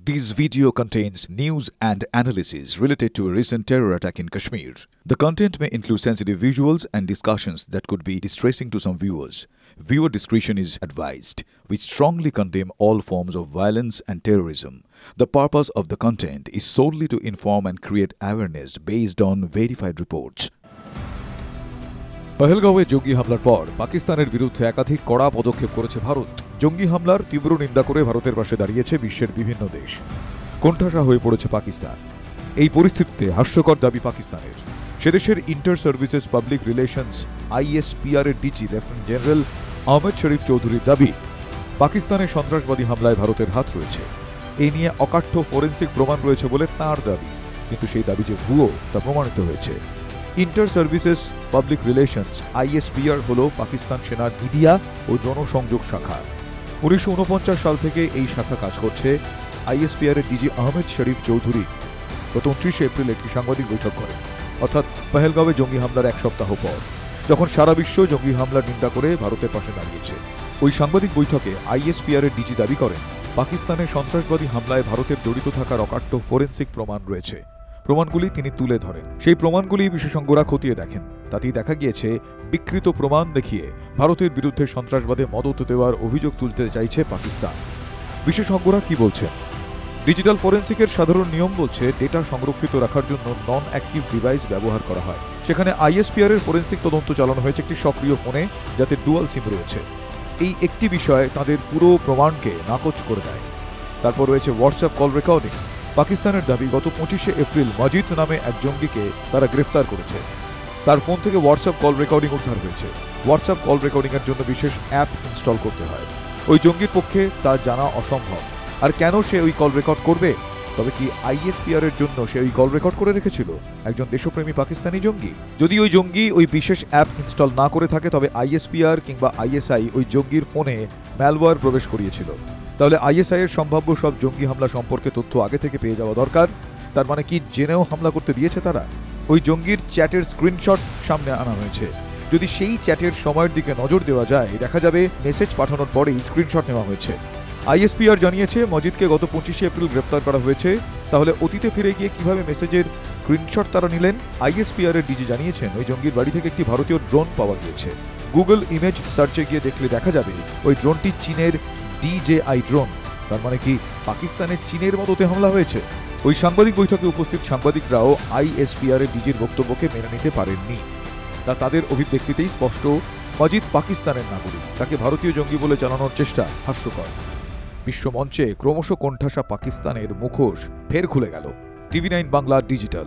This video contains news and analysis related to a recent terror attack in Kashmir. The content may include sensitive visuals and discussions that could be distressing to some viewers. Viewer discretion is advised. We strongly condemn all forms of violence and terrorism. The purpose of the content is solely to inform and create awareness based on verified reports. পহেলগাঁওয়ে জঙ্গি হামলার পর পাকিস্তানের বিরুদ্ধে একাধিক কড়া পদক্ষেপ করেছে ভারত। জঙ্গি হামলার তীব্র নিন্দা করে ভারতের পাশে দাঁড়িয়েছে বিশ্বের বিভিন্ন দেশ। কোণঠাসা হয়ে পড়েছে পাকিস্তান। এই পরিস্থিতিতে হাস্যকর দাবি পাকিস্তানের। সেদেশের inter services public relations ISPR এর ডিজি লেফটেন্যান্ট জেনারেল আহমেদ শরীফ চৌধুরীর দাবি, পাকিস্তানের সন্ত্রাসবাদী হামলায় ভারতের হাত রয়েছে। এই নিয়ে অকাঠ্য ফরেনসিক প্রমাণ রয়েছে বলে তাঁর দাবি, কিন্তু সেই দাবি যে ভুয়ো তা প্রমাণিত হয়েছে। Inter services public relations ISPR হল পাকিস্তান সেনার মিডিয়া ও জনসংযোগ শাখা। 1949 সাল থেকে এই শাখা কাজ করছে। ISPR এর ডিজি আহমেদ শরীফ চৌধুরী গত 29 এপ্রিল একটি সাংবাদিক বৈঠক করেন, অর্থাৎ পহেলগাঁওয়ে জঙ্গি হামলার এক সপ্তাহ পর, যখন সারা বিশ্ব জঙ্গি হামলার নিন্দা করে ভারতের পাশে দাঁড়িয়েছে। ওই সাংবাদিক বৈঠকে ISPR এর ডিজি দাবি করেন, পাকিস্তানের সন্ত্রাসবাদী হামলায় ভারতের জড়িত থাকার অকাট্য ফরেনসিক প্রমাণ রয়েছে। প্রমাণগুলি তিনি তুলে ধরেন। সেই প্রমাণগুলি বিশেষজ্ঞরা খতিয়ে দেখেন। তাতেই দেখা গিয়েছে, বিকৃত প্রমাণ দেখিয়ে ভারতের বিরুদ্ধে সন্ত্রাসবাদে মদত দেওয়ার অভিযোগ তুলতে চাইছে পাকিস্তান। বিশেষজ্ঞরা কি বলছেন? ডিজিটাল ফরেনসিকের সাধারণ নিয়ম বলছে, ডেটা সংরক্ষিত রাখার জন্য নন অ্যাক্টিভ ডিভাইস ব্যবহার করা হয়। সেখানে ISPR এর ফরেনসিক তদন্ত চালানো হয়েছে একটি সক্রিয় ফোনে, যাতে ডুয়াল সিম রয়েছে। এই একটি বিষয় তাদের পুরো প্রমাণকে নাকচ করে দেয়। তারপর রয়েছে হোয়াটসঅ্যাপ কল রেকর্ডিং। পাকিস্তানের দাবি, গত 25 এপ্রিল মজিদ নামে এক জঙ্গিকে তারা গ্রেফতার করেছে। তার ফোন থেকে হোয়াটসঅ্যাপ কল রেকর্ডিং উদ্ধার হয়েছে। হোয়াটসঅ্যাপ কল রেকর্ডিংয়ের জন্য বিশেষ অ্যাপ ইনস্টল করতে হয়। ওই জঙ্গির পক্ষে তা জানা অসম্ভব। আর কেন সে ওই কল রেকর্ড করবে? তবে কি ISPR এর জন্য সে ওই কল রেকর্ড করে রেখেছিল একজন দেশপ্রেমী পাকিস্তানি জঙ্গি? যদি ওই জঙ্গি ওই বিশেষ অ্যাপ ইনস্টল না করে থাকে, তবে ISPR কিংবা ISI ওই জঙ্গির ফোনে ম্যালওয়্যার প্রবেশ করিয়েছিল। তাহলে ISI এর সম্ভাব্য সব জঙ্গি হামলা সম্পর্কে তথ্য আগে থেকে পেয়ে যাওয়া দরকার। তার মানে কি জেনেও হামলা করতে দিয়েছে তারা? ওই জঙ্গির চ্যাটের স্ক্রিনশট সামনে আনা হয়েছে। যদি সেই চ্যাটের সময়ের দিকে নজর দেওয়া যায়, দেখা যাবে মেসেজ পাঠানোর পরেই স্ক্রিনশট নেওয়া হয়েছে। ISPR জানিয়েছে, মজিদকে গত 25 এপ্রিল গ্রেফতার করা হয়েছে। তাহলে অতীতে ফিরে গিয়ে কিভাবে মেসেজের স্ক্রিনশট তারা নিলেন? ISPR এর ডিজি জানিয়েছেন, ওই জঙ্গির বাড়ি থেকে একটি ভারতীয় ড্রোন পাওয়া গিয়েছে। গুগল ইমেজ সার্চে গিয়ে দেখলে দেখা যাবে ওই ড্রোনটি চীনের DJI ড্রোন। তার মানে কি পাকিস্তানের চীনের মদতে হামলা হয়েছে? ওই সাংবাদিক বৈঠকে উপস্থিত সাংবাদিকরাও ISPR এর ডিজির বক্তব্যকে মেনে নিতে পারেননি। তাদের অভিব্যক্তিতেই স্পষ্ট, মজিদ পাকিস্তানের নাগরিক, তাকে ভারতীয় জঙ্গি বলে চালানোর চেষ্টা হাস্যকর। বিশ্বমঞ্চে ক্রমশ কোণঠাসা পাকিস্তানের মুখোশ ফের খুলে গেল। TV9 Bangla digital.